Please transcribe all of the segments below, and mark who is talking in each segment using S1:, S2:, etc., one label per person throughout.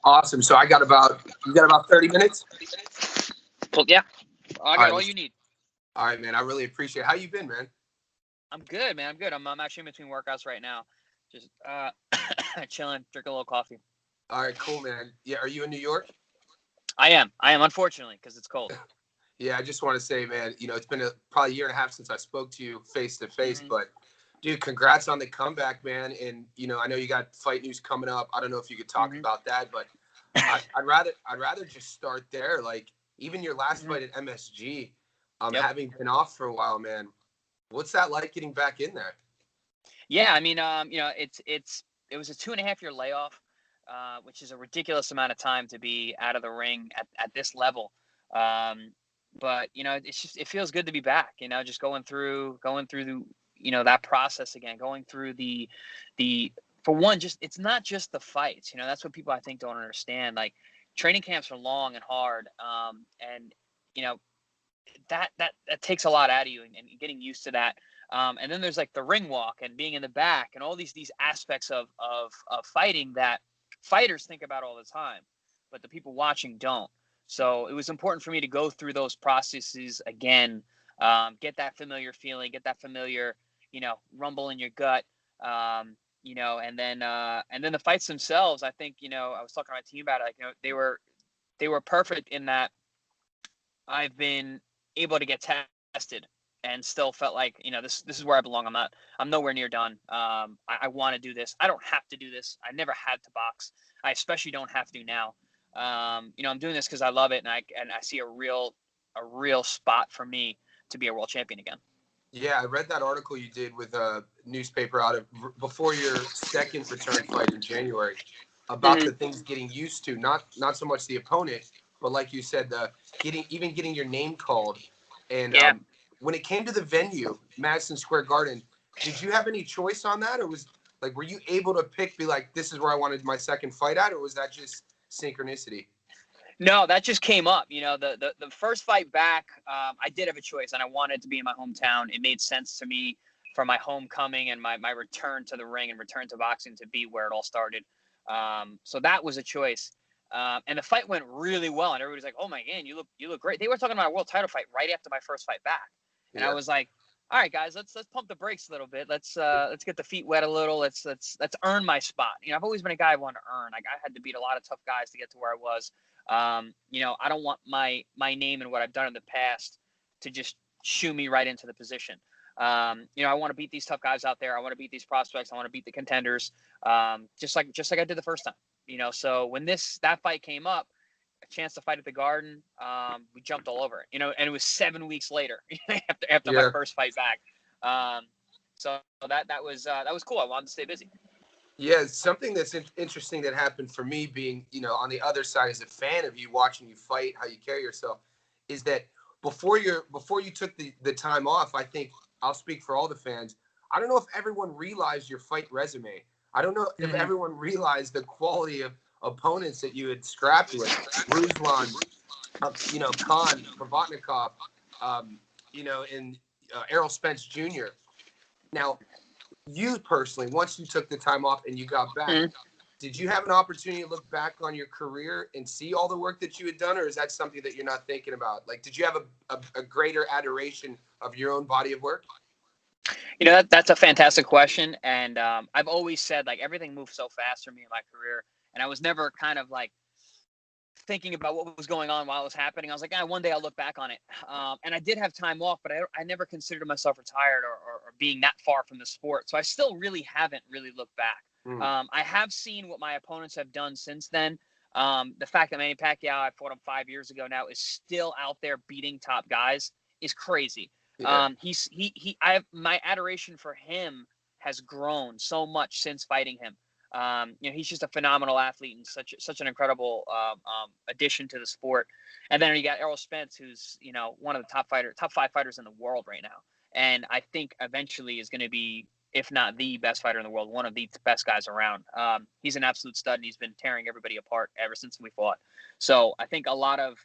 S1: Awesome. So you got about 30 minutes?
S2: Well, yeah. I got all you need.
S1: All right, man. I really appreciate it. How you been, man?
S2: I'm good, man. I'm good. I'm actually in between workouts right now. Just chilling, drinking a little coffee.
S1: All right, cool, man. Yeah, are you in New York?
S2: I am, unfortunately, because it's cold.
S1: Yeah, I just want to say, man, it's been probably a year and a half since I spoke to you face to face, but dude, congrats on the comeback, man. And I know you got fight news coming up. I don't know if you could talk about that, but I'd rather just start there. Like, even your last fight at MSG, having been off for a while, man, what's that like getting back in there?
S2: Yeah, I mean, it was a 2.5 year layoff, which is a ridiculous amount of time to be out of the ring at this level. But it feels good to be back. Just going through that process again, going through the for one, it's not just the fights. That's what people I think don't understand. Like, training camps are long and hard, and that takes a lot out of you, and getting used to that. And then there's like the ring walk and being in the back and all these aspects of fighting that fighters think about all the time, but the people watching don't. So it was important for me to go through those processes again, get that familiar feeling, get that familiar, rumble in your gut, and then the fights themselves. I think, I was talking to my team about it. Like, they were perfect in that I've been able to get tested and still felt like, this is where I belong. I'm nowhere near done. I want to do this. I don't have to do this. I never had to box. I especially don't have to now. I'm doing this because I love it, and I see a real spot for me to be a world champion again.
S1: Yeah, I read that article you did with a newspaper out of before your second return fight in January about the things getting used to, not so much the opponent, but like you said, getting your name called. And when it came to the venue, Madison Square Garden, did you have any choice on that, or were you able to be like, this is where I wanted my second fight at, or was that just synchronicity?
S2: No, that just came up. The first fight back, I did have a choice, and I wanted to be in my hometown. It made sense to me for my homecoming and my return to the ring and return to boxing to be where it all started. So that was a choice. And the fight went really well, and everybody's like, "Oh my God, you look great." They were talking about a world title fight right after my first fight back, and I was like, "All right, guys, let's pump the brakes a little bit. Let's get the feet wet a little. Let's earn my spot." I've always been a guy I wanted to earn. Like, I had to beat a lot of tough guys to get to where I was. I don't want my name and what I've done in the past to just shoo me right into the position. I want to beat these tough guys out there. I want to beat these prospects. I want to beat the contenders, just like I did the first time. So when that fight came up, a chance to fight at the Garden, we jumped all over it. And it was 7 weeks later after my first fight back. So that was cool. I wanted to stay busy.
S1: Yeah, something that's interesting that happened for me, being on the other side as a fan of you, watching you fight, how you carry yourself, is that before you took the time off, I think I'll speak for all the fans. I don't know if everyone realized your fight resume. I don't know if everyone realized the quality of opponents that you had scrapped with. Ruslan, Khan, Provodnikov, and Errol Spence Jr. Now, you personally, once you took the time off and you got back, did you have an opportunity to look back on your career and see all the work that you had done, or is that something that you're not thinking about? Like, did you have a greater adoration of your own body of work?
S2: That's a fantastic question. And I've always said, like, everything moved so fast for me in my career. And I was never kind of like thinking about what was going on while it was happening. I was like, one day I'll look back on it. And I did have time off, but I never considered myself retired or being that far from the sport. So I still really haven't really looked back. I have seen what my opponents have done since then. The fact that Manny Paquiao, I fought him 5 years ago now, is still out there beating top guys is crazy. Yeah. My adoration for him has grown so much since fighting him. He's just a phenomenal athlete and such an incredible addition to the sport. And then you got Errol Spence, who's one of the top 5 fighters in the world right now, and I think eventually is going to be, if not the best fighter in the world, one of the best guys around. He's an absolute stud, and he's been tearing everybody apart ever since we fought. So I think a lot of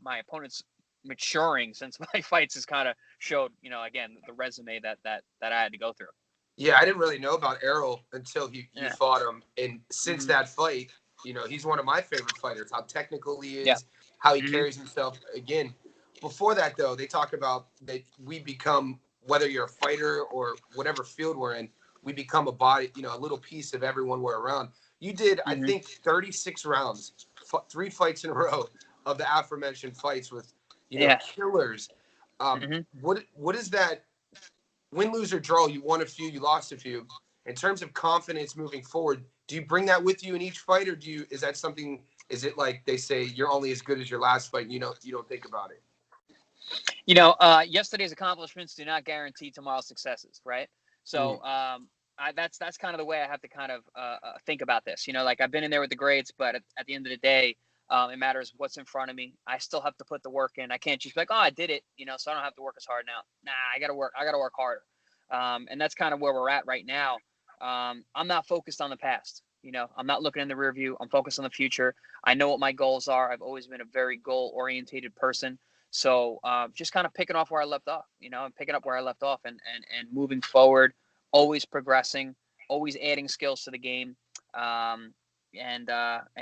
S2: my opponents maturing since my fights has kind of showed, again, the resume that I had to go through.
S1: Yeah, I didn't really know about Errol until you fought him. And since that fight, You know, he's one of my favorite fighters. How technical he is,
S2: Yeah.
S1: how he carries himself. Again, before that though, they talk about that we become, whether you're a fighter or whatever field we're in, we become a body, you know, a little piece of everyone we're around. You did, I think, 36 rounds, 3 fights in a row of the aforementioned fights with, you know, killers. What is that? Win, lose, or draw? You won a few, you lost a few. In terms of confidence moving forward, do you bring that with you in each fight, or is that something? Is it like they say you're only as good as your last fight? And you don't think about it.
S2: You know, yesterday's accomplishments do not guarantee tomorrow's successes, right? So that's kind of the way I have to kind of think about this. You know, like I've been in there with the greats, but at the end of the day, it matters what's in front of me. I still have to put the work in. I can't just be like, oh, I did it, you know, so I don't have to work as hard now. Nah, I got to work harder. And that's kind of where we're at right now. I'm not focused on the past. You know, I'm not looking in the rear view. I'm focused on the future. I know what my goals are. I've always been a very goal-orientated person. So just kind of picking off where I left off, you know, and picking up where I left off and moving forward, always progressing, always adding skills to the game. And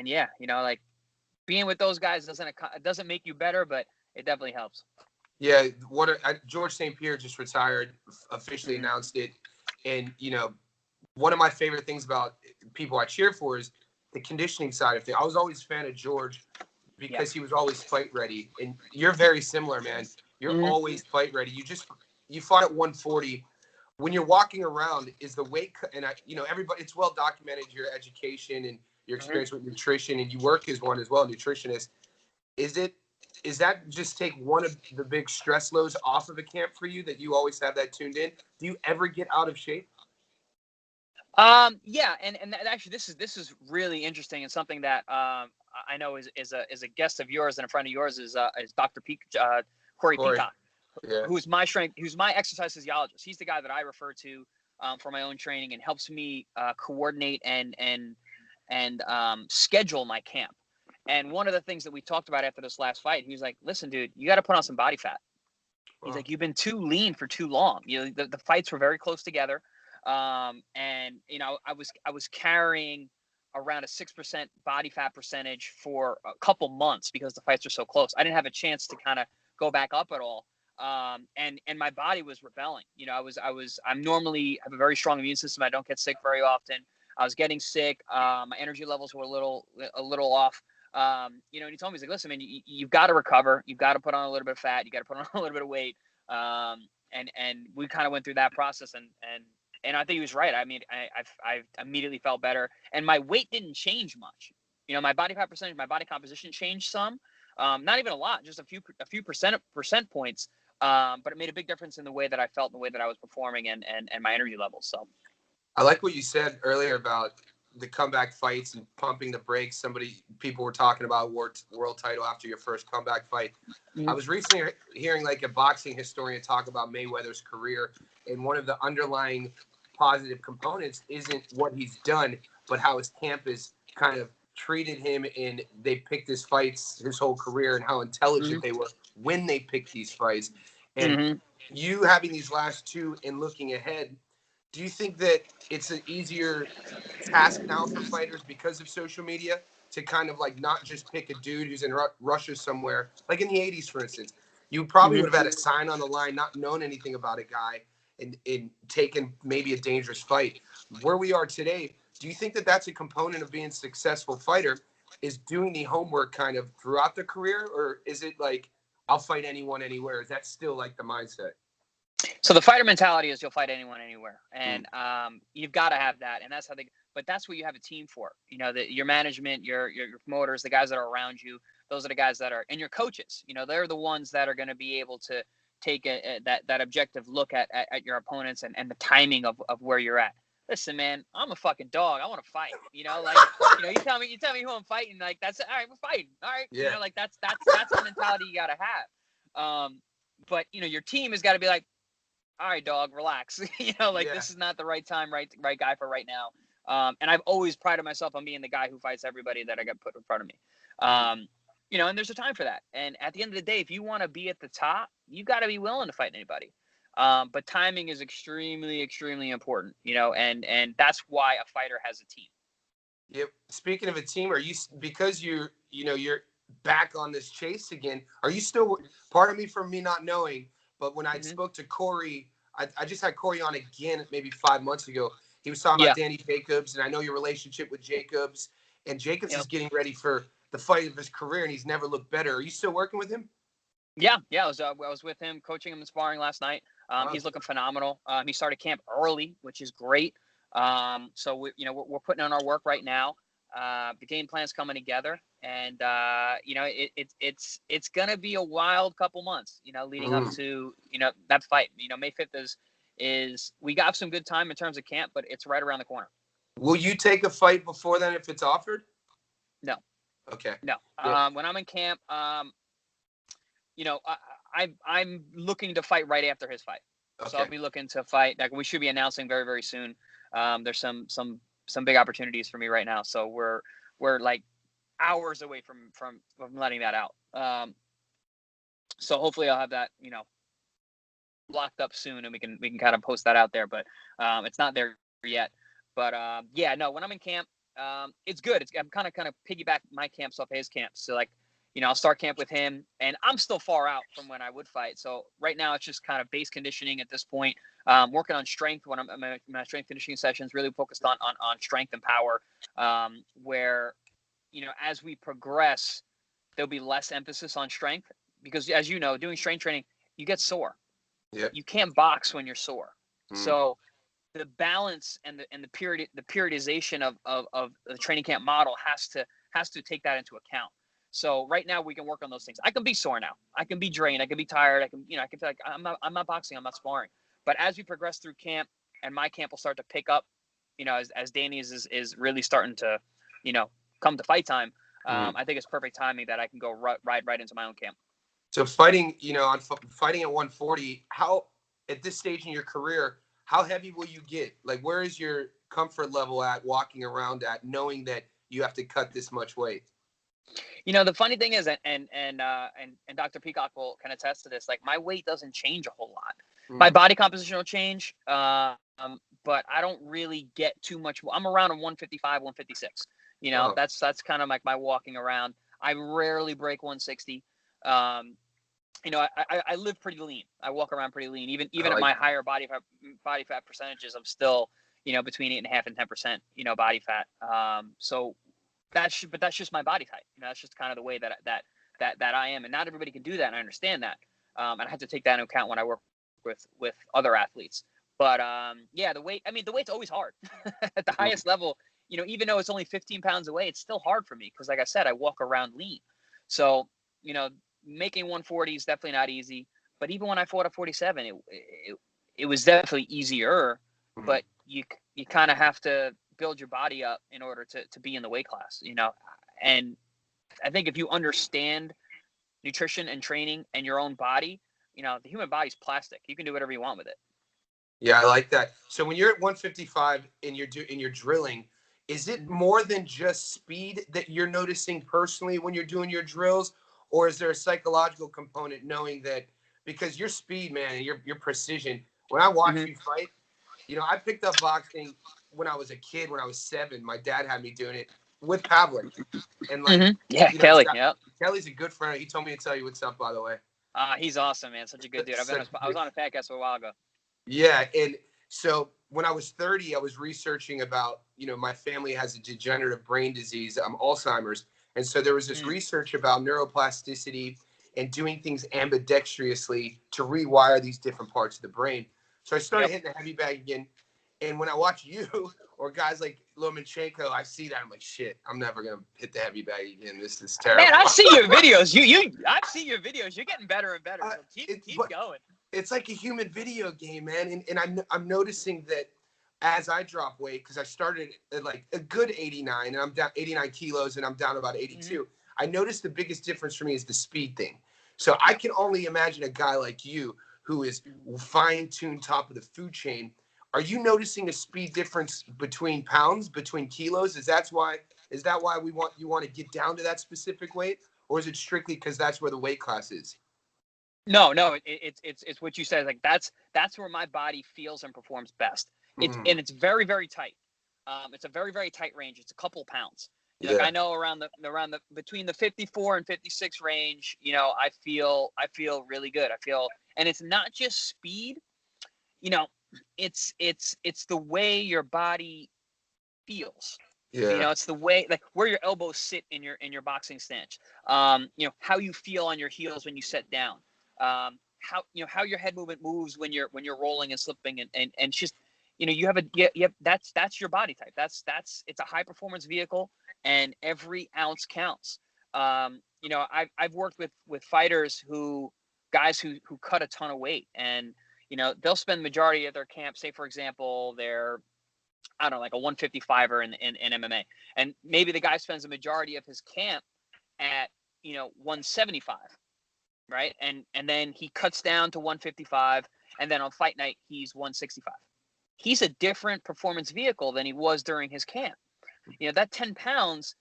S2: yeah, you know, like being with those guys doesn't make you better, but it definitely helps.
S1: Yeah, George St. Pierre just retired, officially announced it. And, you know, one of my favorite things about people I cheer for is the conditioning side of things. I was always a fan of George because he was always fight ready. And you're very similar, man. You're always fight ready. You fought at 140. When you're walking around, is the weight, and everybody, it's well documented, your education and your experience with nutrition, and you work as one as well, nutritionist. Is that just take one of the big stress loads off of a camp for you, that you always have that tuned in? Do you ever get out of shape?
S2: Yeah, and actually, this is really interesting, and something that I know is a guest of yours and a friend of yours is Dr. Corey Peacock, who's my exercise physiologist. He's the guy that I refer to for my own training and helps me coordinate and schedule my camp. And one of the things that we talked about after this last fight, he was like, "Listen, dude, you got to put on some body fat." He's like, "You've been too lean for too long. You know, the fights were very close together." And you know, I was carrying around a 6% body fat percentage for a couple months because the fights are so close. I didn't have a chance to kind of go back up at all. And my body was rebelling. You know, I'm normally have a very strong immune system. I don't get sick very often. I was getting sick. My energy levels were a little off. You know, and he told me, he's like, "Listen, man, you've got to recover. You've got to put on a little bit of fat. You got to put on a little bit of weight." And we kind of went through that process, and I think he was right. I mean, I immediately felt better, and my weight didn't change much. You know, my body fat percentage, my body composition changed some, not even a lot, just a few percent points. But it made a big difference in the way that I felt, and the way that I was performing, and my energy levels. So,
S1: I like what you said earlier about the comeback fights and pumping the brakes. People were talking about world title after your first comeback fight. I was recently hearing like a boxing historian talk about Mayweather's career, and one of the underlying positive components isn't what he's done, but how his camp has kind of treated him, and they picked his fights his whole career, and how intelligent they were when they picked these fights. And you having these last two and looking ahead, do you think that it's an easier task now for fighters because of social media to kind of like not just pick a dude who's in Russia somewhere, like in the 80s, for instance? You probably would have had a sign on the line, not known anything about a guy, and taken maybe a dangerous fight. Where we are today, do you think that that's a component of being a successful fighter, is doing the homework kind of throughout the career, or is it like, I'll fight anyone, anywhere? Is that still like the mindset?
S2: So the fighter mentality is you'll fight anyone, anywhere, and you've got to have that, and that's how But that's what you have a team for. You know, your management, your promoters, the guys that are around you. Those are the guys that are, and your coaches. You know, they're the ones that are going to be able to take that objective look at your opponents and the timing of where you're at. Listen, man, I'm a fucking dog. I want to fight. You know, like you tell me who I'm fighting. Like that's all right. We're fighting. All right. Yeah. You know, like that's the mentality you got to have. But you know, your team has got to be like, all right, dog, relax. You know, like this is not the right time, right guy for right now. And I've always prided myself on being the guy who fights everybody that I got put in front of me. You know, and there's a time for that. And at the end of the day, if you want to be at the top, you got to be willing to fight anybody. But timing is extremely, extremely important, you know, and that's why a fighter has a team.
S1: Yep. Speaking of a team, are you, because you're back on this chase again? Are you still? Part of me, from me not knowing, but when I spoke to Corey, I just had Corey on again maybe 5 months ago. He was talking about Danny Jacobs, and I know your relationship with Jacobs. And Jacobs is getting ready for the fight of his career, and he's never looked better. Are you still working with him?
S2: Yeah. I was with him, coaching him and sparring last night. He's looking phenomenal. He started camp early, which is great. So we're putting in our work right now. The game plan's coming together, and it's gonna be a wild couple months, leading up to that fight. May 5th is we got some good time in terms of camp, but it's right around the corner.
S1: Will you take a fight before then if it's offered?
S2: No.
S1: Okay.
S2: No.
S1: Yeah.
S2: When I'm in camp, I'm looking to fight right after his fight. Okay. So I'll be looking to fight. Like, we should be announcing very, very soon. There's some big opportunities for me right now. So we're like hours away from letting that out. So hopefully I'll have that, locked up soon, and we can kind of post that out there. But it's not there yet. But when I'm in camp, it's good. I'm kind of piggyback my camps off his camps. So like, I'll start camp with him, and I'm still far out from when I would fight. So right now it's just kind of base conditioning at this point. Working on strength when I'm in my strength conditioning sessions, really focused on strength and power. Where, as we progress, there'll be less emphasis on strength, because, as you know, doing strength training, you get sore.
S1: Yep.
S2: You can't box when you're sore. So the balance and the periodization of the training camp model has to take that into account. So right now we can work on those things. I can be sore now. I can be drained. I can be tired. I can feel like I'm not boxing. I'm not sparring. But as we progress through camp, and my camp will start to pick up, as Danny's is really starting to, come to fight time. I think it's perfect timing that I can go right into my own camp.
S1: So fighting, fighting at 140, how, at this stage in your career, how heavy will you get? Like, where is your comfort level at walking around at, knowing that you have to cut this much weight?
S2: The funny thing is, and Dr. Peacock will kind of attest to this, like, my weight doesn't change a whole lot. My body composition will change, but I don't really get too much. I'm around a 155, 156. That's kind of like my walking around. I rarely break 160. I live pretty lean. I walk around pretty lean. Even at my higher body fat percentages, I'm still, between 8.5% and 10%, body fat. So that's just my body type. That's just kind of the way that I am. And not everybody can do that. And I understand that. And I have to take that into account when I work with other athletes. But the weight's always hard at the highest level. Even though it's only 15 pounds away, it's still hard for me, because, like I said, I walk around lean. So, making 140 is definitely not easy. But even when I fought at 47, it was definitely easier. But you kind of have to build your body up in order to be in the weight class, And I think if you understand nutrition and training and your own body, the human body's plastic. You can do whatever you want with it.
S1: Yeah, I like that. So when you're at 155 and you're drilling, is it more than just speed that you're noticing personally when you're doing your drills, or is there a psychological component, knowing that, because your speed, man, and your precision, when I watch you fight, I picked up boxing when I was a kid. When I was 7, my dad had me doing it with Pavlik, and
S2: Kelly.
S1: Kelly's a good friend. He told me to tell you what's up, by the way.
S2: He's awesome, man. Such a good dude. I was on a podcast a while ago.
S1: Yeah, and so when I was 30, I was researching about, my family has a degenerative brain disease, Alzheimer's. And so there was this research about neuroplasticity and doing things ambidextrously to rewire these different parts of the brain. So I started hitting the heavy bag again. And when I watch you or guys like Lomachenko, I see that. I'm like, shit, I'm never going to hit the heavy bag again. This is terrible.
S2: Man, I see your videos. I've seen your videos. You're getting better and better. So keep going.
S1: It's like a human video game, man. And I'm noticing that as I drop weight, because I started at like a good 89, and I'm down 89 kilos, and I'm down about 82. I noticed the biggest difference for me is the speed thing. So I can only imagine a guy like you who is fine-tuned top of the food chain. Are you noticing a speed difference between pounds, between kilos? Is that why you want to get down to that specific weight, or is it strictly because that's where the weight class is?
S2: No, it's what you said. Like, that's where my body feels and performs best. And it's very, very tight. It's a very, very tight range. It's a couple pounds.
S1: Yeah.
S2: Like I know around the between the 54 and 56 range, I feel really good. And it's not just speed, it's the way your body feels.
S1: Yeah.
S2: It's the way, like where your elbows sit in your boxing stance. How you feel on your heels when you sit down. How your head movement moves when you're rolling and slipping and it's just, you have that's your body type. It's a high performance vehicle and every ounce counts. I've worked with fighters guys who cut a ton of weight and, they'll spend the majority of their camp, say for example, they're, I don't know, like a 155er in MMA. And maybe the guy spends the majority of his camp at, 175, right? And then he cuts down to 155, and then on fight night, he's 165. He's a different performance vehicle than he was during his camp. That 10 pounds,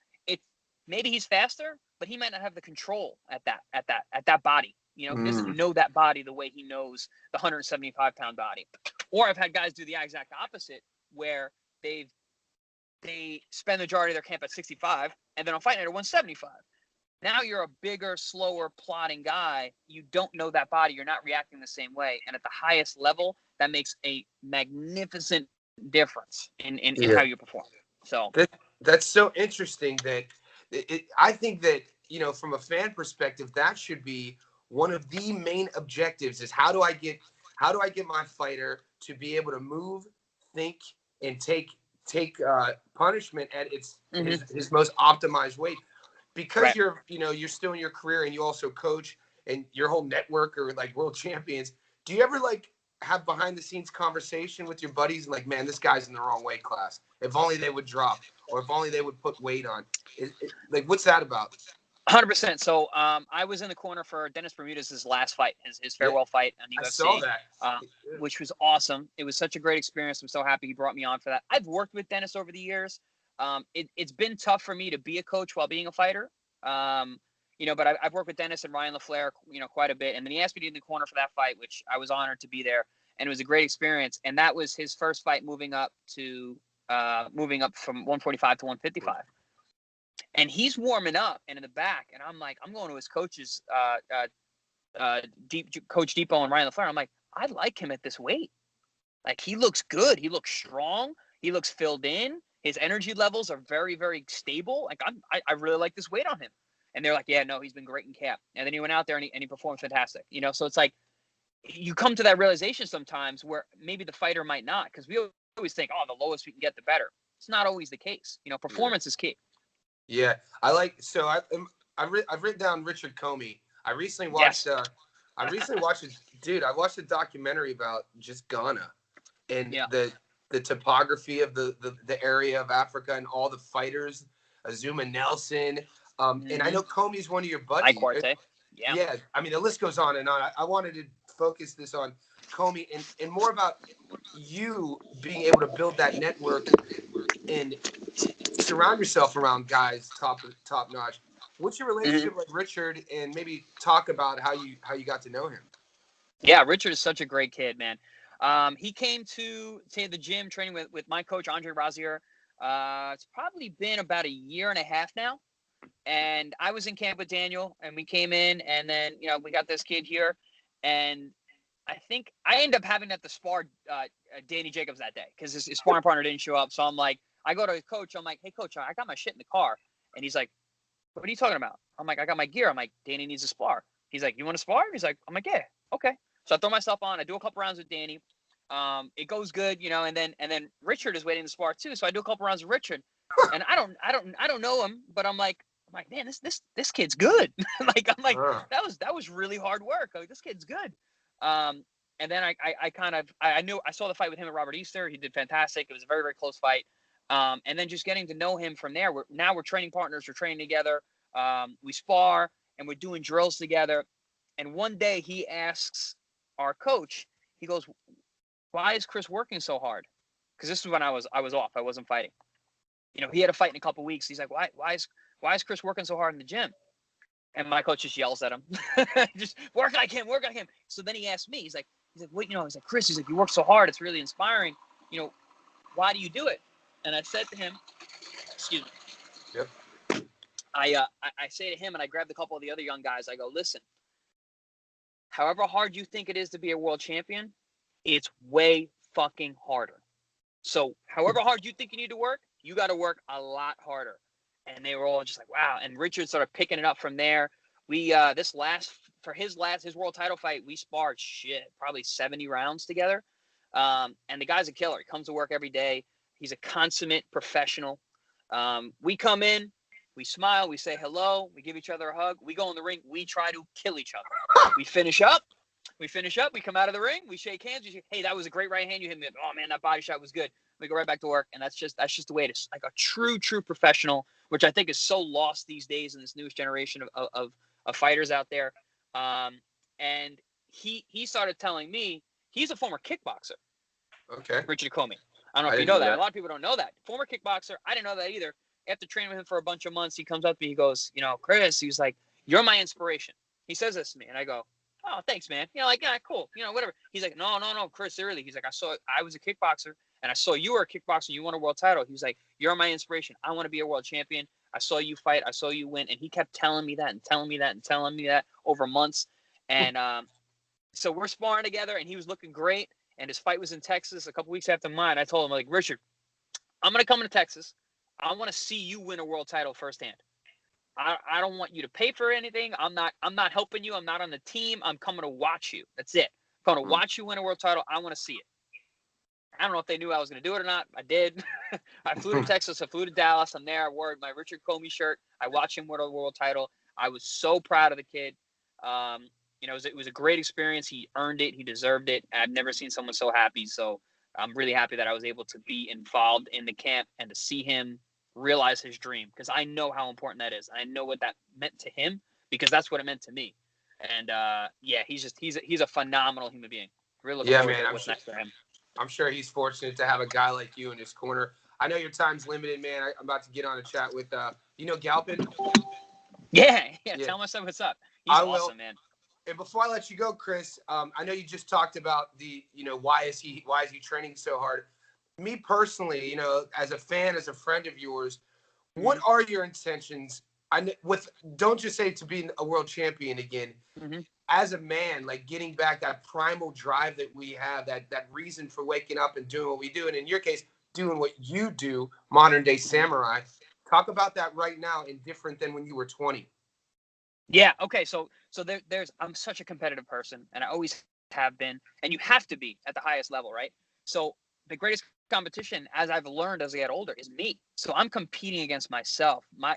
S2: maybe he's faster, but he might not have the control at that body. He doesn't know that body the way he knows the 175-pound body. Or I've had guys do the exact opposite, where they spend the majority of their camp at 65, and then on fight night at 175. Now you're a bigger, slower, plodding guy. You don't know that body. You're not reacting the same way. And at the highest level, that makes a magnificent difference in how you perform. So
S1: that's so interesting that I think that, from a fan perspective, that should be one of the main objectives is how do I get my fighter to be able to move, think, and take punishment at his most optimized weight, because
S2: right.
S1: you're still in your career and you also coach and your whole network are like world champions. Do you ever like have behind the scenes conversation with your buddies and like, man, this guy's in the wrong weight class. If only they would drop, or if only they would put weight on. Like, what's that about?
S2: 100%. So I was in the corner for Dennis Bermudez's last fight, his farewell fight on UFC.
S1: I saw that.
S2: Which was awesome. It was such a great experience. I'm so happy he brought me on for that. I've worked with Dennis over the years. It's been tough for me to be a coach while being a fighter. But I've worked with Dennis and Ryan LaFleur, quite a bit. And then he asked me to be in the corner for that fight, which I was honored to be there. And it was a great experience. And that was his first fight moving up from 145 to 155. And he's warming up and in the back. And I'm like, I'm going to his coaches, Coach Depot and Ryan LaFleur. I'm like, I like him at this weight. Like, he looks good. He looks strong. He looks filled in. His energy levels are very, very stable. Like, I really like this weight on him. And they're like, yeah, no, he's been great in camp. And then he went out there and he performed fantastic. So it's like you come to that realization sometimes where maybe the fighter might not, because we always think, oh, the lowest we can get, the better. It's not always the case. Performance is key.
S1: Yeah, I've written down Richard Comey. I recently watched.
S2: Yes.
S1: I watched a documentary about just Ghana and the topography of the area of Africa and all the fighters, Azuma Nelson. And I know Comey's one of your buddies. Yeah. I mean, the list goes on and on. I wanted to focus this on Comey and more about you being able to build that network and surround yourself around guys top notch. What's your relationship with Richard, and maybe talk about how you got to know him?
S2: Yeah, Richard is such a great kid, man. He came to the gym training with my coach, Andre Razier. It's probably been about a year and a half now. And I was in camp with Daniel, and we came in, and then, we got this kid here. And I think I ended up having to spar Danny Jacobs that day because his sparring partner didn't show up. So I'm like, I go to his coach. I'm like, hey, coach, I got my shit in the car. And he's like, what are you talking about? I'm like, I got my gear. I'm like, Danny needs a spar. He's like, you want to spar? He's like, I'm like, yeah, okay. So I throw myself on. I do a couple rounds with Danny. It goes good, and then Richard is waiting to spar too. So I do a couple rounds with Richard, and I don't know him, but I'm like, man, this kid's good. That was really hard work. Like, this kid's good. And then I saw the fight with him and Robert Easter. He did fantastic. It was a very, very close fight. And then just getting to know him from there. We're training partners. We're training together. We spar and we're doing drills together. And one day he asks our coach, he goes, why is Chris working so hard? Because this is when I was off. I wasn't fighting. He had a fight in a couple weeks. He's like, why is Chris working so hard in the gym? And my coach just yells at him, just work like him. So then he asked me, he's like, wait, he's like, Chris, you work so hard. It's really inspiring. Why do you do it? And I said to him, excuse me.
S1: Yep.
S2: I say to him, and I grabbed a couple of the other young guys. I go, listen, however hard you think it is to be a world champion, it's way fucking harder. So however hard you think you need to work, you got to work a lot harder. And they were all just like, wow. And Richard started picking it up from there. We his world title fight, we sparred probably 70 rounds together. And the guy's a killer. He comes to work every day. He's a consummate professional. We come in, we smile, we say hello, we give each other a hug. We go in the ring, we try to kill each other. We finish up, we come out of the ring, we shake hands. We say, hey, that was a great right hand you hit me. Oh man, that body shot was good. We go right back to work, and that's just the way it is. Like a true professional, which I think is so lost these days in this newest generation of fighters out there. And he started telling me he's a former kickboxer.
S1: Okay.
S2: Richard Comey. I don't know if you know that. A lot of people don't know that. Former kickboxer. I didn't know that either. After training with him for a bunch of months, he comes up to me. He goes, Chris, he's like, you're my inspiration. He says this to me, and I go, oh, thanks, man. Like, yeah, cool. Whatever. He's like, no, Chris, seriously. He's like, I was a kickboxer, and I saw you were a kickboxer. You won a world title. He was like, you're my inspiration. I want to be a world champion. I saw you fight. I saw you win. And he kept telling me that and telling me that and telling me that over months. And so we're sparring together, and he was looking great. And his fight was in Texas a couple weeks after mine. I told him, like, Richard, I'm going to come into Texas. I want to see you win a world title firsthand. I don't want you to pay for anything. I'm not helping you. I'm not on the team. I'm coming to watch you. That's it. I'm going to watch you win a world title. I want to see it. I don't know if they knew I was going to do it or not. I did. I flew to Texas. I flew to Dallas. I'm there. I wore my Richard Comey shirt. I watched him win a world title. I was so proud of the kid. It was a great experience. He earned it. He deserved it. I've never seen someone so happy. So I'm really happy that I was able to be involved in the camp and to see him realize his dream, because I know how important that is. I know what that meant to him, because that's what it meant to me. And he's a phenomenal human being. Really looking forward to what's next for him.
S1: I'm sure he's fortunate to have a guy like you in his corner. I know your time's limited, man. I'm about to get on a chat with Galpin.
S2: Yeah. Tell my son what's up. He's awesome, man.
S1: And before I let you go, Chris, I know you just talked about the, why is he training so hard? Me personally, as a fan, as a friend of yours, what are your intentions? Don't just say to be a world champion again. Mm-hmm. As a man, like getting back that primal drive that we have, that reason for waking up and doing what we do, and in your case, doing what you do, modern day samurai. Talk about that right now and different than when you were 20.
S2: Yeah. Okay. So I'm such a competitive person, and I always have been, and you have to be at the highest level, right? So the greatest competition, as I've learned as I get older, is me. So I'm competing against myself, my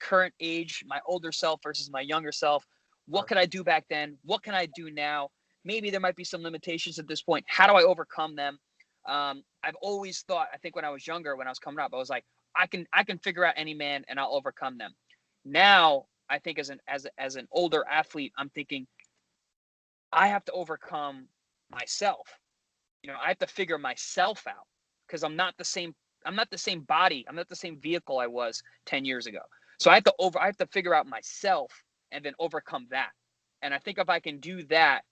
S2: current age, my older self versus my younger self. What could I do back then? What can I do now? Maybe there might be some limitations at this point. How do I overcome them? I've always thought, I think when I was younger, when I was coming up, I was like, I can figure out any man and I'll overcome them. Now, I think as an older athlete, I'm thinking I have to overcome myself. I have to figure myself out, because I'm not the same body. I'm not the same vehicle I was 10 years ago. So I have to figure out myself and then overcome that. And I think if I can do that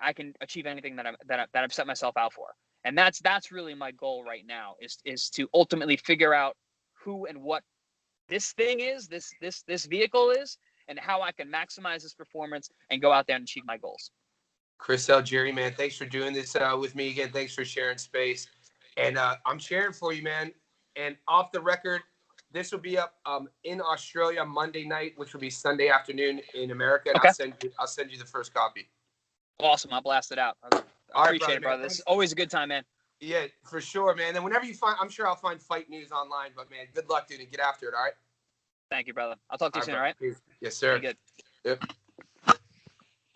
S2: I can achieve anything that I've set myself out for. And that's really my goal right now, is to ultimately figure out who and what this thing is, this vehicle is, and how I can maximize this performance and go out there and achieve my goals.
S1: Chris Algieri, man, thanks for doing this with me again. Thanks for sharing space. And I'm cheering for you, man. And off the record, this will be up in Australia Monday night, which will be Sunday afternoon in America. And okay. I'll send you the first copy.
S2: Awesome. I'll blast it out. I appreciate it, brother. This is always a good time, man.
S1: Yeah, for sure, man. And whenever you find, I'm sure I'll find fight news online, but man, good luck, dude, and get after it. All right.
S2: Thank you, brother. I'll talk to you soon. All right.
S1: Yes, sir.
S2: Be good.
S1: Yep.